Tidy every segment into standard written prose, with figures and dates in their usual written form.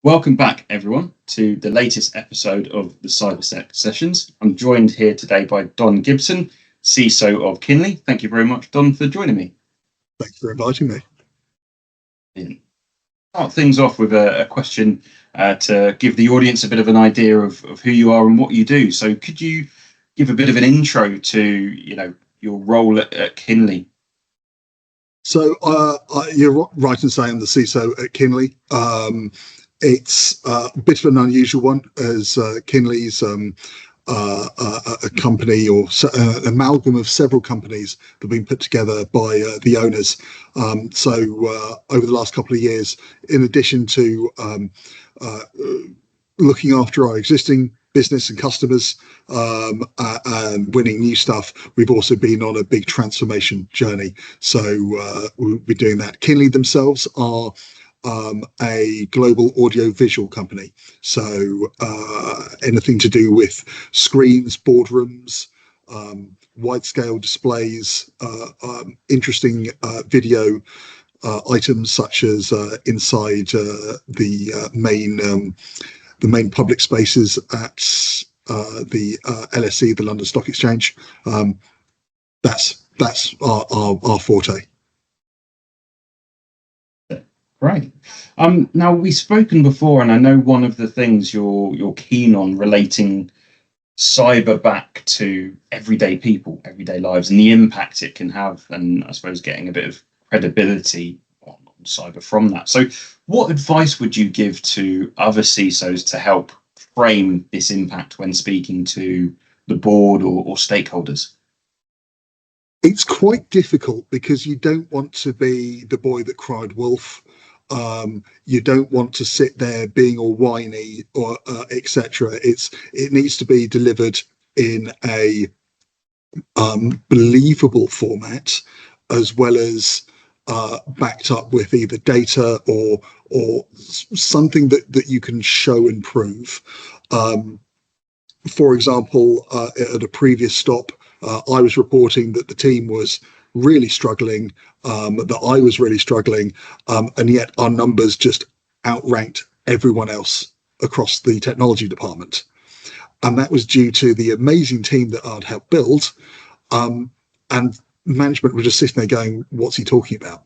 Welcome back, everyone, to the latest episode of the CyberSec Sessions. I'm joined here today by Don Gibson, CISO of Kinley. Thank you very much, Don, for joining me. Thanks for inviting me. Start things off with a question to give the audience a bit of an idea of who you are and what you do. So could you give a bit of an intro to, your role at Kinley? So you're right in saying the CISO at Kinley. It's a bit of an unusual one, as Kinley's a company or an amalgam of several companies that have been put together by the owners. So over the last couple of years, in addition to looking after our existing business and customers and winning new stuff, we've also been on a big transformation journey. So we'll be doing that. Kinley themselves are a global audio-visual company. So anything to do with screens, boardrooms, wide-scale displays, interesting video items such as inside the main public spaces at the LSE, the London Stock Exchange. That's our forte. Right. Now, we've spoken before, and I know one of the things you're keen on relating cyber back to everyday people, everyday lives, and the impact it can have, and I suppose getting a bit of credibility on cyber from that. So what advice would you give to other CISOs to help frame this impact when speaking to the board or stakeholders? It's quite difficult because you don't want to be the boy that cried wolf. You don't want to sit there being all whiny or etc. It needs to be delivered in a believable format, as well as backed up with either data or something that you can show and prove. For example, at a previous stop, I was reporting that the team was really struggling, that I was really struggling, and yet our numbers just outranked everyone else across the technology department. And that was due to the amazing team that I'd helped build, and management were just sitting there going, what's he talking about?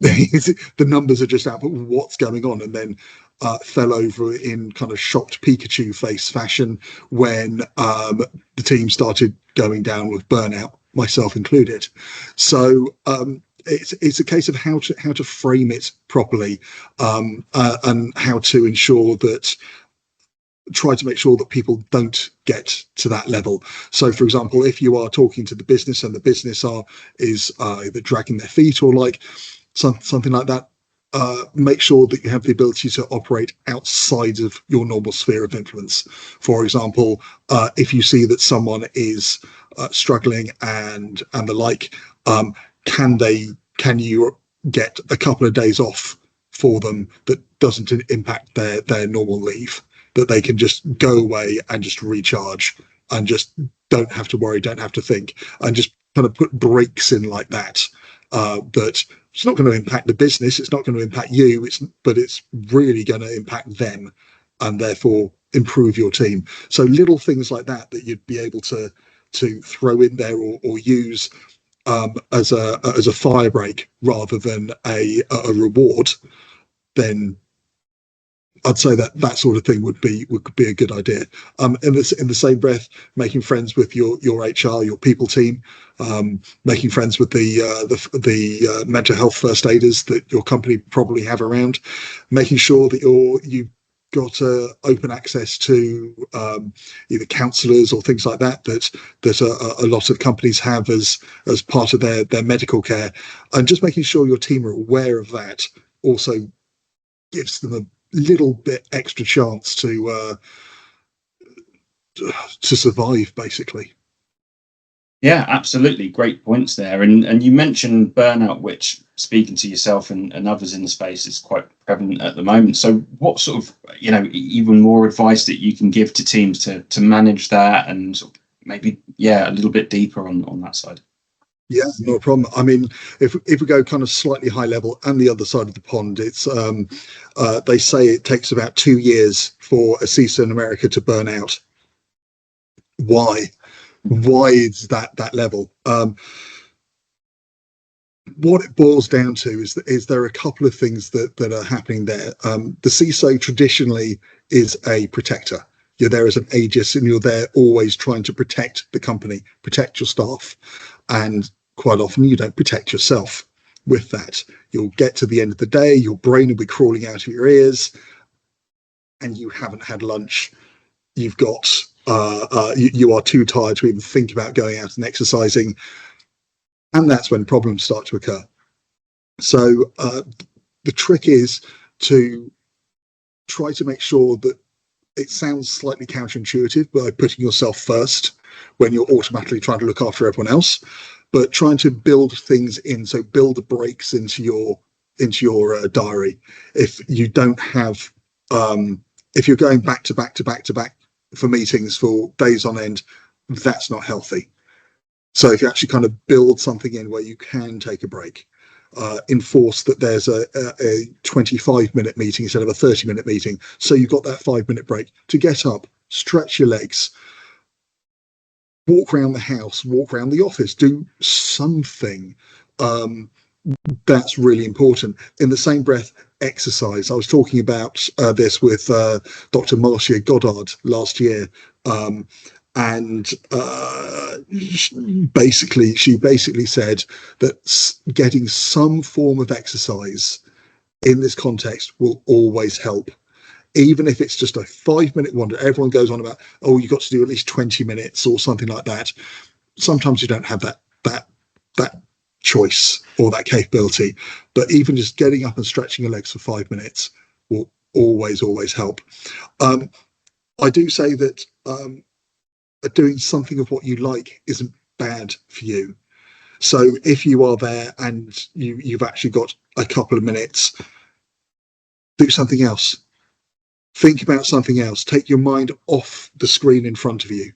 The numbers are just out, but what's going on? And then fell over in kind of shocked Pikachu face fashion when the team started going down with burnout, myself included. So it's a case of how to frame it properly, and how to ensure that, try to make sure that people don't get to that level. So for example, if you are talking to the business and the business is either dragging their feet or like something like that, make sure that you have the ability to operate outside of your normal sphere of influence. For example, if you see that someone is struggling and the like, can you get a couple of days off for them that doesn't impact their normal leave, that they can just go away and just recharge and just don't have to worry, don't have to think, and just kind of put breaks in like that. That it's not going to impact the business, it's not going to impact you, but it's really going to impact them, and therefore improve your team. So little things like that you'd be able to throw in there or use as a fire break rather than a reward, then I'd say that sort of thing would be a good idea. In the same breath, making friends with your HR, your people team, making friends with the mental health first aiders that your company probably have around, making sure that you've got open access to either counsellors or things like that a lot of companies have as part of their medical care, and just making sure your team are aware of that also gives them a little bit extra chance to survive, basically. Yeah, absolutely. Great points there. And you mentioned burnout, which, speaking to yourself and others in the space, is quite prevalent at the moment. So what sort of, even more advice that you can give to teams to manage that and maybe, a little bit deeper on that side? Yeah, no problem. I mean, if we go kind of slightly high level and the other side of the pond, it's they say it takes about 2 years for a CISO in America to burn out. Why? Why is that level? What it boils down to is there are a couple of things that are happening there. The CISO traditionally is a protector. You're there as an aegis, and you're there always trying to protect the company, protect your staff, and quite often you don't protect yourself with that. You'll get to the end of the day, your brain will be crawling out of your ears, and you haven't had lunch. You've got you are too tired to even think about going out and exercising, and that's when problems start to occur. So the trick is to try to make sure that it sounds slightly counterintuitive by putting yourself first when you're automatically trying to look after everyone else, but trying to build things in. So build the breaks into your diary. If you don't have, if you're going back to back to back to back for meetings for days on end, that's not healthy. So if you actually kind of build something in where you can take a break, enforce that there's a 25-minute meeting instead of a 30-minute meeting. So you've got that 5-minute break to get up, stretch your legs, walk around the house, walk around the office, do something. That's really important. In the same breath, exercise. I was talking about this with Dr. Marcia Goddard last year. And she basically said that getting some form of exercise in this context will always help, even if it's just a 5-minute wander. Everyone goes on about, oh, you've got to do at least 20 minutes or something like that. Sometimes you don't have that choice or that capability, but even just getting up and stretching your legs for 5 minutes will always help. I do say that doing something of what you like isn't bad for you. So if you are there and you've actually got a couple of minutes, do something else. Think about something else. Take your mind off the screen in front of you.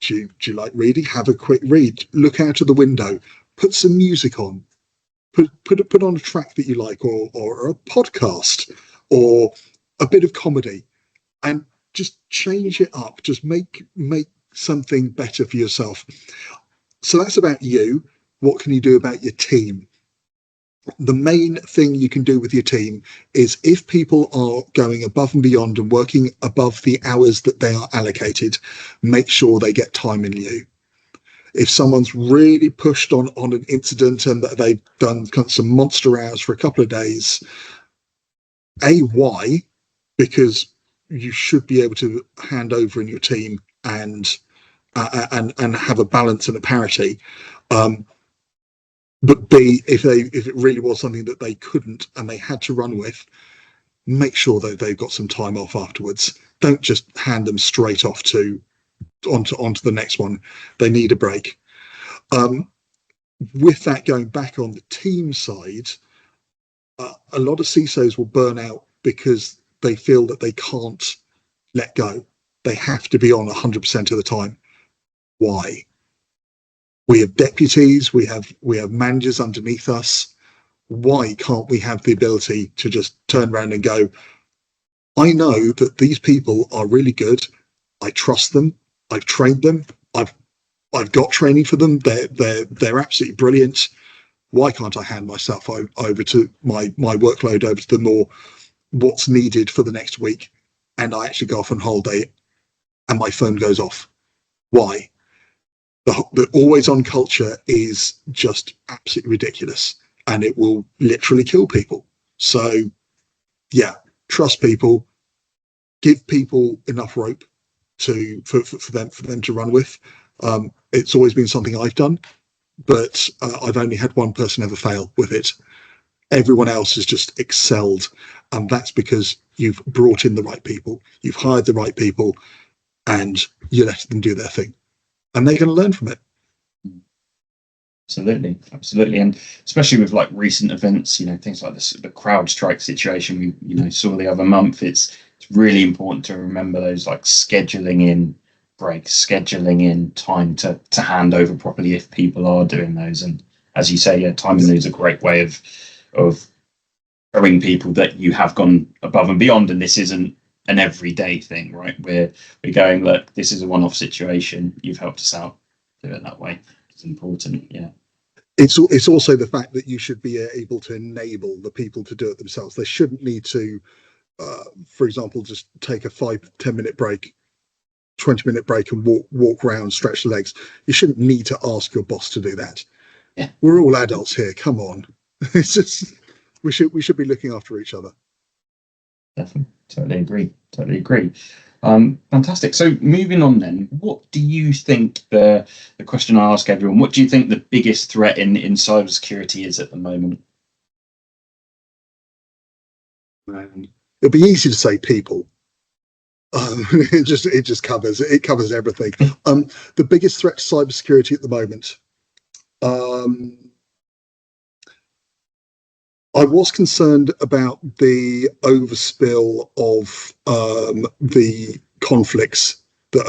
Do you like reading? Have a quick read. Look out of the window. Put some music on. Put on a track that you like, or a podcast, or a bit of comedy, and just change it up. Just make something better for yourself. So that's about you. What can you do about your team? The main thing you can do with your team is, if people are going above and beyond and working above the hours that they are allocated, make sure they get time in lieu. If someone's really pushed on an incident and that they've done some monster hours for a couple of days, why? Because you should be able to hand over in your team and have a balance and a parity. But B, if it really was something that they couldn't and they had to run with, make sure that they've got some time off afterwards. Don't just hand them straight off onto the next one. They need a break. With that, going back on the team side, a lot of CISOs will burn out because they feel that they can't let go. They have to be on 100% of the time. Why? We have deputies, we have managers underneath us. Why can't we have the ability to just turn around and go, I know that these people are really good. I trust them. I've trained them. I've got training for them. They're absolutely brilliant. Why can't I hand myself over to my workload over to them, or what's needed for the next week, and I actually go off on holiday and my phone goes off? Why? The always on culture is just absolutely ridiculous, and it will literally kill people. So yeah, trust people, give people enough rope for them to run with. It's always been something I've done, but I've only had one person ever fail with it. Everyone else has just excelled, and that's because you've brought in the right people, you've hired the right people, and you let them do their thing, and they're going to learn from it. Absolutely, and especially with like recent events, things like this, the CrowdStrike situation we saw the other month. It's really important to remember those, like scheduling in breaks, scheduling in time to hand over properly if people are doing those. And as you say, yeah, time and is a great way of showing people that you have gone above and beyond, and this isn't an everyday thing, right? We're going, look, this is a one-off situation. You've helped us out. Do it that way. It's important. Yeah. It's also the fact that you should be able to enable the people to do it themselves. They shouldn't need to, for example, just take a 5-10 minute break, 20-minute break, and walk around, stretch the legs. You shouldn't need to ask your boss to do that. Yeah. We're all adults here. Come on. It's just we should be looking after each other. Definitely. Totally agree. Fantastic. So moving on then, what do you think the question I ask everyone, what do you think the biggest threat in cybersecurity is at the moment? It'll be easy to say people. It just covers everything. The biggest threat to cybersecurity at the moment. I was concerned about the overspill of the conflicts that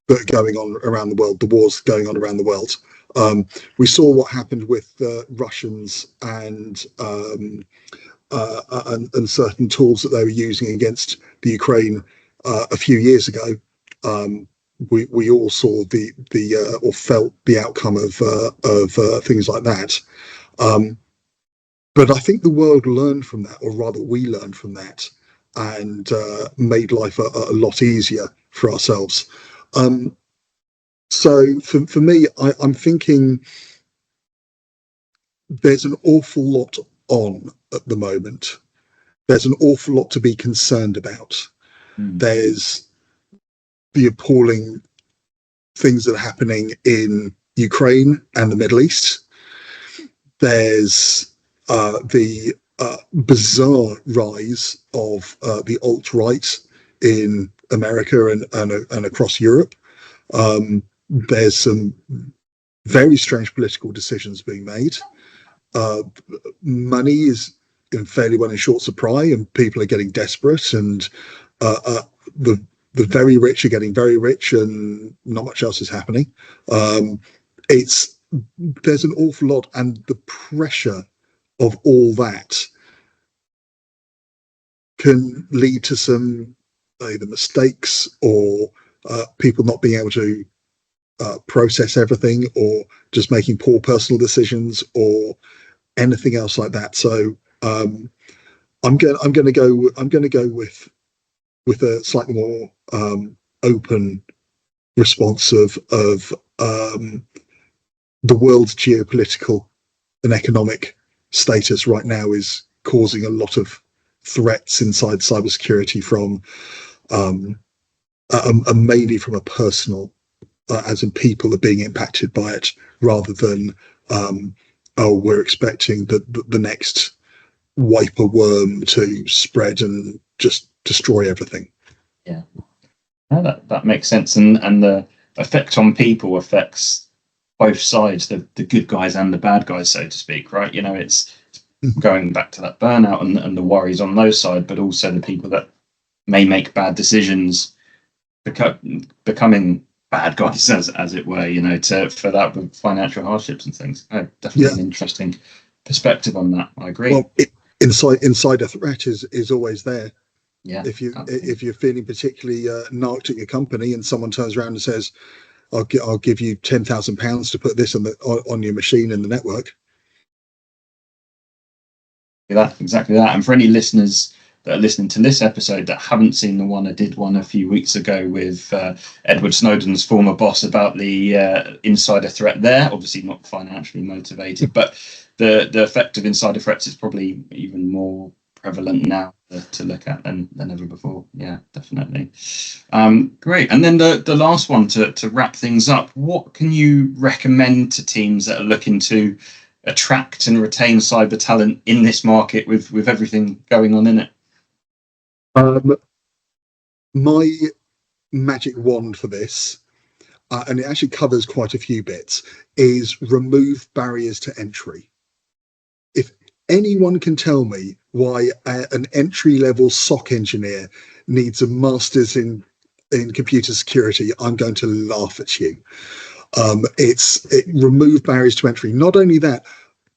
are going on around the world, the wars going on around the world. We saw what happened with the Russians and certain tools that they were using against the Ukraine a few years ago. We all saw or felt the outcome of things like that. But I think the world learned from that, or rather we learned from that, and made life a lot easier for ourselves. So for me, I'm thinking there's an awful lot on at the moment. There's an awful lot to be concerned about. There's the appalling things that are happening in Ukraine and the Middle East. There's the bizarre rise of the alt-right in America and across Europe. There's some very strange political decisions being made. Money is fairly well in short supply, and people are getting desperate, and the very rich are getting very rich, and not much else is happening. There's an awful lot, and the pressure of all that can lead to some either mistakes or people not being able to process everything, or just making poor personal decisions, or anything else like that. So I'm going to go with a slightly more open response of the world's geopolitical and economic status right now is causing a lot of threats inside cybersecurity from mainly from a personal, as in people are being impacted by it, rather than we're expecting the next wiper worm to spread and just destroy everything. Yeah, no, that makes sense, and the effect on people affects both sides, the good guys and the bad guys, so to speak, right? It's going back to that burnout and the worries on those sides, but also the people that may make bad decisions becoming bad guys, as it were, for that with financial hardships and things. Definitely an interesting perspective on that. I agree. Well, insider threat is always there. Yeah. If you're feeling particularly narked at your company, and someone turns around and says, I'll give you £10,000 to put this on your machine in the network. Exactly that. And for any listeners that are listening to this episode that haven't seen the one, I did one a few weeks ago with Edward Snowden's former boss about the insider threat there. Obviously not financially motivated, but the effect of insider threats is probably even more prevalent now to look at than ever before. Yeah, definitely. Great. And then the last one to wrap things up, what can you recommend to teams that are looking to attract and retain cyber talent in this market with everything going on in it? My magic wand for this, and it actually covers quite a few bits, is remove barriers to entry. If anyone can tell me why an entry-level SOC engineer needs a master's in in computer security, I'm going to laugh at you. It remove barriers to entry. Not only that,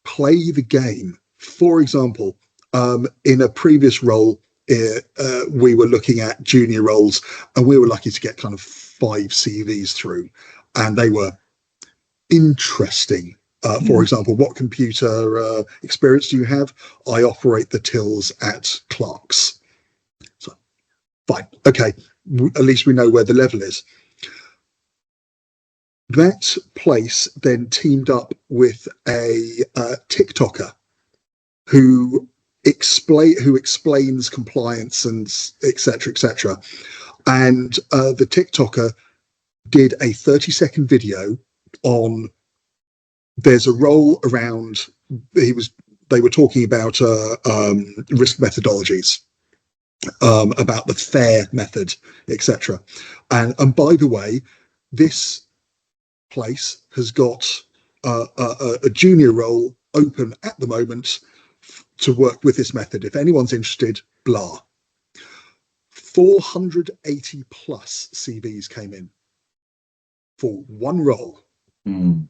play the game. For example, in a previous role, we were looking at junior roles, and we were lucky to get kind of 5 CVs through, and they were interesting. For example, what computer experience do you have? I operate the tills at Clark's. So, fine, okay, at least we know where the level is. That place then teamed up with a TikToker who explains compliance and etc. And the TikToker did a 30-second video on, there's a role around, they were talking about risk methodologies, about the FAIR method, etc. And by the way, this place has got a junior role open at the moment to work with this method. If anyone's interested, blah. 480 plus CVs came in for one role. And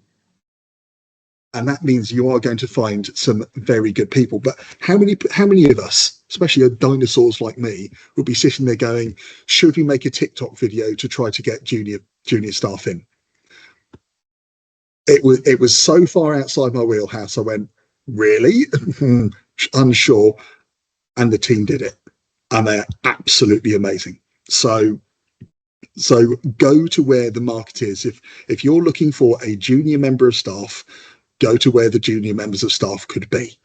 that means you are going to find some very good people. But how many of us, especially dinosaurs like me, would be sitting there going, should we make a TikTok video to try to get junior staff in? It was so far outside my wheelhouse. I went, really? Unsure. And the team did it. And they're absolutely amazing. So go to where the market is. If you're looking for a junior member of staff, go to where the junior members of staff could be.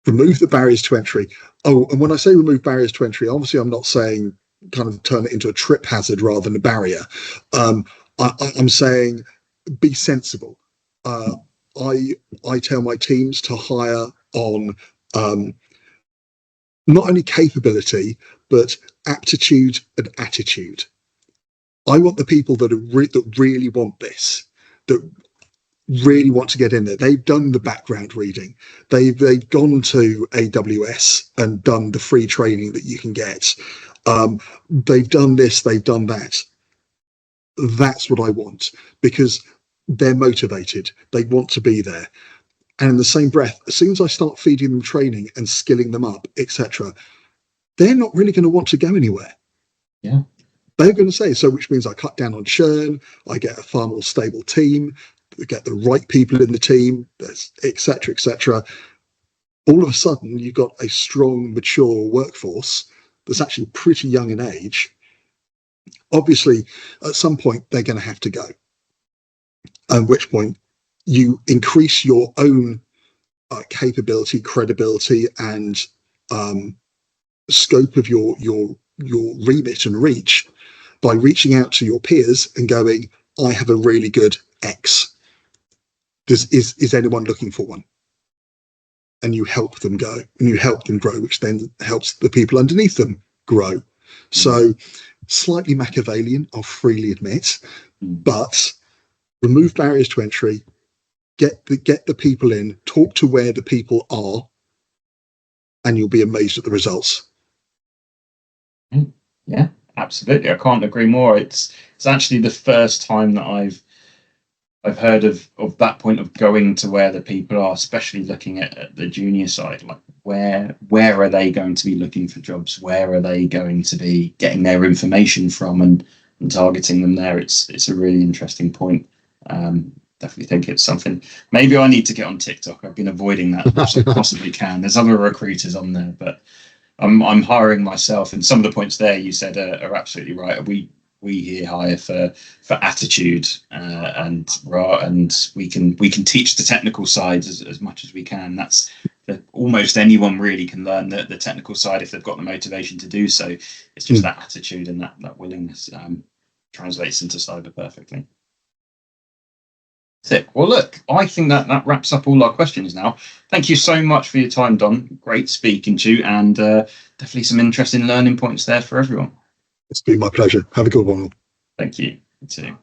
Remove the barriers to entry. Oh, and when I say remove barriers to entry, obviously I'm not saying kind of turn it into a trip hazard rather than a barrier. I'm saying be sensible. I tell my teams to hire on not only capability, but aptitude and attitude. I want the people that really want this, that really want to get in there. They've done the background reading. They've gone to AWS and done the free training that you can get. They've done this, they've done that. That's what I want, because they're motivated. They want to be there. And in the same breath, as soon as I start feeding them training and skilling them up, etc., they're not really going to want to go anywhere. Yeah. They're going to say, so which means I cut down on churn, I get a far more stable team, I get the right people in the team, etc. All of a sudden, you've got a strong, mature workforce that's actually pretty young in age. Obviously, at some point, they're going to have to go. At which point, you increase your own capability, credibility, and scope of your remit and reach by reaching out to your peers and going, I have a really good X. Is anyone looking for one? And you help them go and you help them grow, which then helps the people underneath them grow. So slightly Machiavellian, I'll freely admit, but remove barriers to entry, get the people in, talk to where the people are, and you'll be amazed at the results. Yeah, absolutely. I can't agree more. It's actually the first time that I've heard of that point of going to where the people are, especially looking at the junior side. Like where are they going to be looking for jobs? Where are they going to be getting their information from and targeting them there? It's a really interesting point. Definitely think it's something. Maybe I need to get on TikTok. I've been avoiding that as much as I possibly can. There's other recruiters on there, but I'm hiring myself. And some of the points there you said are absolutely right. We here hire for attitude, and we can teach the technical sides as much as we can. That's almost anyone really can learn the technical side if they've got the motivation to do so. It's just that attitude and that willingness translates into cyber perfectly. Sick. Well, look, I think that wraps up all our questions now. Thank you so much for your time, Don. Great speaking to you, and definitely some interesting learning points there for everyone. It's been my pleasure. Have a good one. Thank you. You too.